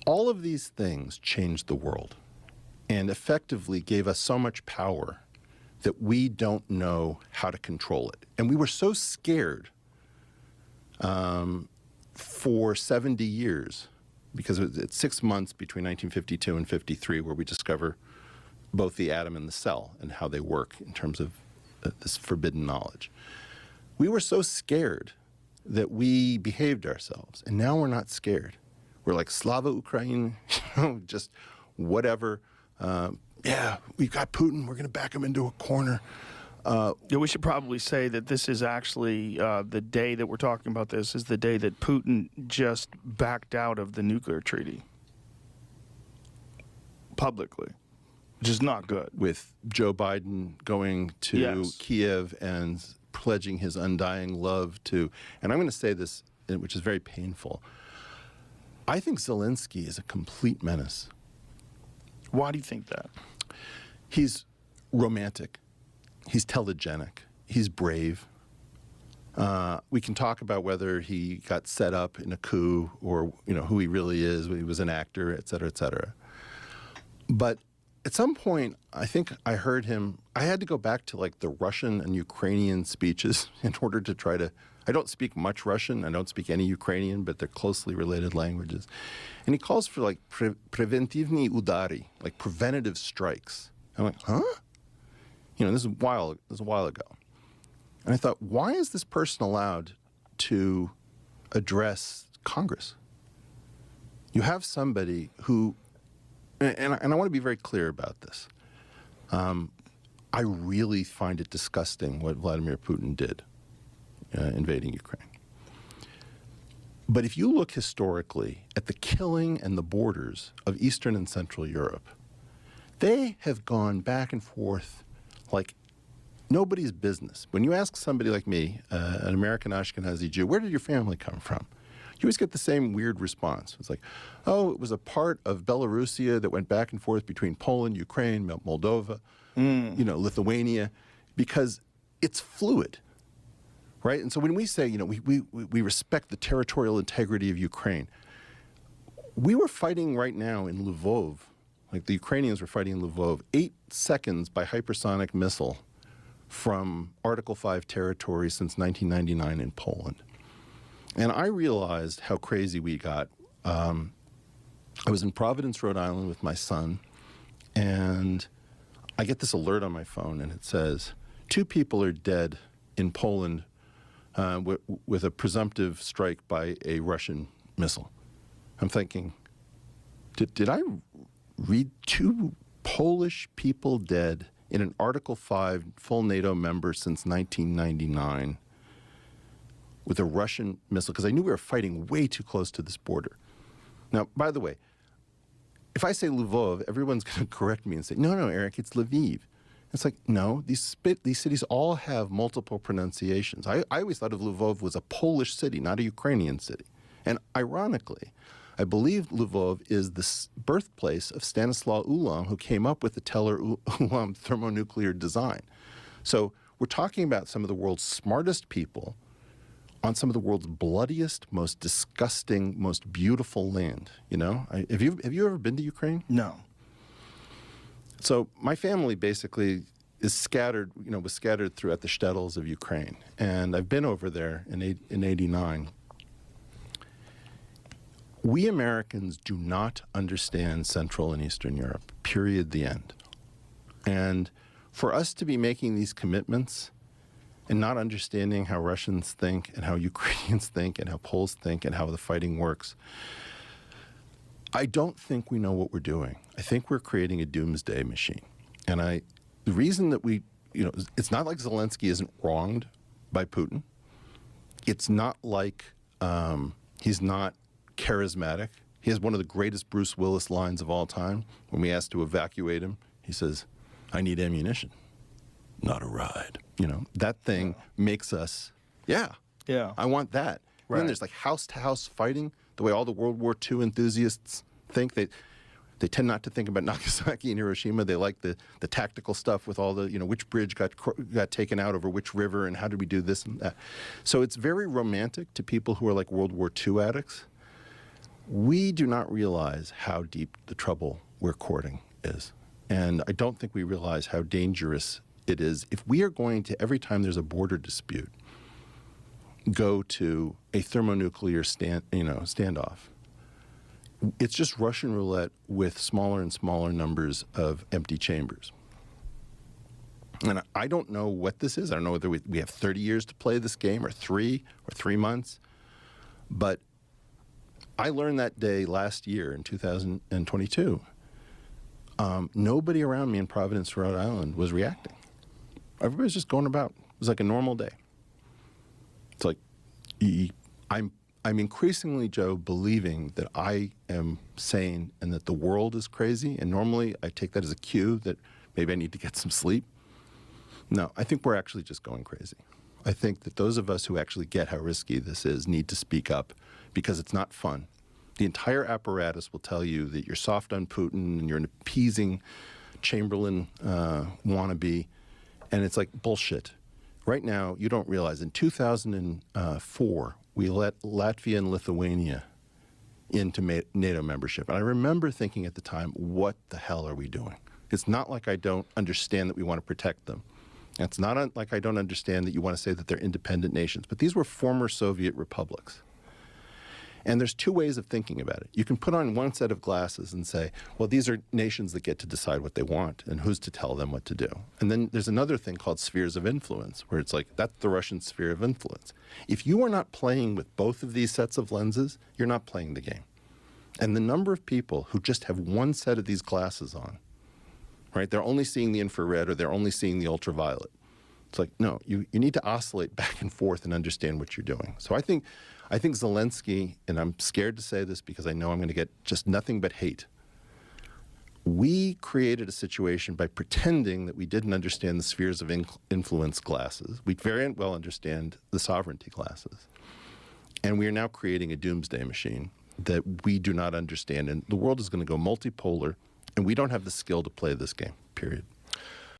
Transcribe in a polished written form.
All of these things changed the world and effectively gave us so much power that we don't know how to control it. And we were so scared for 70 years, because it's 6 months between 1952 and 53 where we discover both the atom and the cell and how they work in terms of this forbidden knowledge. We were so scared that we behaved ourselves, and now we're not scared. We're like, Slava Ukraine, just whatever. Yeah, we've got Putin. We're going to back him into a corner. Yeah, we should probably say that this is actually the day that we're talking about this is the day that Putin just backed out of the nuclear treaty publicly, which is not good. With Joe Biden going to Kiev and pledging his undying love to, and I'm going to say this, which is very painful. I think Zelensky is a complete menace. Why do you think that? He's romantic. He's telegenic. He's brave. We can talk about whether he got set up in a coup or who he really is, he was an actor, et cetera, et cetera. But at some point, I think I heard him, I had to go back to like the Russian and Ukrainian speeches in order to try to, I don't speak much Russian, I don't speak any Ukrainian, but they're closely related languages. And he calls for like preventivny udari, like preventative strikes. I'm like, huh? This is a while ago. And I thought, why is this person allowed to address Congress? You have somebody who, and I want to be very clear about this. I really find it disgusting what Vladimir Putin did invading Ukraine. But if you look historically at the killing and the borders of Eastern and Central Europe, they have gone back and forth like nobody's business. When you ask somebody like me, an American Ashkenazi Jew, where did your family come from? You always get the same weird response. It's like, oh, it was a part of Belarusia that went back and forth between Poland, Ukraine, Moldova, Lithuania, because it's fluid, right? And so when we say, we respect the territorial integrity of Ukraine, we were fighting right now in Lvov, like the Ukrainians were fighting in Lvov, 8 seconds by hypersonic missile from Article 5 territory since 1999 in Poland. And I realized how crazy we got. I was in Providence, Rhode Island with my son, and I get this alert on my phone, and it says, 2 people are dead in Poland with a presumptive strike by a Russian missile. I'm thinking, did I read 2 Polish people dead in an Article 5 full NATO member since 1999 with a Russian missile? Because I knew we were fighting way too close to this border. Now, by the way, if I say Lvov, everyone's going to correct me and say, no, Eric, it's Lviv. It's like, no, these cities all have multiple pronunciations. I always thought of Lvov was a Polish city, not a Ukrainian city. And ironically, I believe Lvov is the birthplace of Stanislaw Ulam, who came up with the Teller-Ulam thermonuclear design. So we're talking about some of the world's smartest people on some of the world's bloodiest, most disgusting, most beautiful land. Have you ever been to Ukraine? No. So my family basically is scattered, was scattered throughout the shtetls of Ukraine, and I've been over there in '89. We Americans do not understand Central and Eastern Europe, period, the end. And for us to be making these commitments and not understanding how Russians think and how Ukrainians think and how Poles think and how the fighting works, I don't think we know what we're doing. I think we're creating a doomsday machine. And the reason that it's not like Zelensky isn't wronged by Putin. It's not like he's not charismatic. He has one of the greatest Bruce Willis lines of all time. When we asked to evacuate him, he says, I need ammunition, not a ride. That thing makes us, I want that. Right. And then there's like house-to-house fighting, the way all the World War II enthusiasts think. They tend not to think about Nagasaki and Hiroshima. They like the tactical stuff with all the, which bridge got taken out over which river and how did we do this and that. So it's very romantic to people who are like World War II addicts. We do not realize how deep the trouble we're courting is. And I don't think we realize how dangerous it is if we are going to, every time there's a border dispute, go to a thermonuclear standoff. It's just Russian roulette with smaller and smaller numbers of empty chambers. And I don't know what this is. I don't know whether we have 30 years to play this game or 3 months. But I learned that day last year in 2022. Nobody around me in Providence, Rhode Island was reacting. Everybody's just going about. It was like a normal day. It's like I'm increasingly, Joe, believing that I am sane and that the world is crazy. And normally I take that as a cue that maybe I need to get some sleep. No, I think we're actually just going crazy. I think that those of us who actually get how risky this is need to speak up because it's not fun. The entire apparatus will tell you that you're soft on Putin and you're an appeasing Chamberlain wannabe, and it's like bullshit. Right now, you don't realize, in 2004, we let Latvia and Lithuania into NATO membership. And I remember thinking at the time, what the hell are we doing? It's not like I don't understand that we want to protect them. It's not like I don't understand that you want to say that they're independent nations. But these were former Soviet republics. And there's two ways of thinking about it. You can put on one set of glasses and say, well, these are nations that get to decide what they want, and who's to tell them what to do. And then there's another thing called spheres of influence, where it's like, that's the Russian sphere of influence. If you are not playing with both of these sets of lenses, you're not playing the game. And the number of people who just have one set of these glasses on, right? They're only seeing the infrared or they're only seeing the ultraviolet. It's like, no, you need to oscillate back and forth and understand what you're doing. So I think Zelensky, and I'm scared to say this because I know I'm going to get just nothing but hate. We created a situation by pretending that we didn't understand the spheres of influence glasses. We very well understand the sovereignty glasses. And we are now creating a doomsday machine that we do not understand. And the world is going to go multipolar, and we don't have the skill to play this game, period.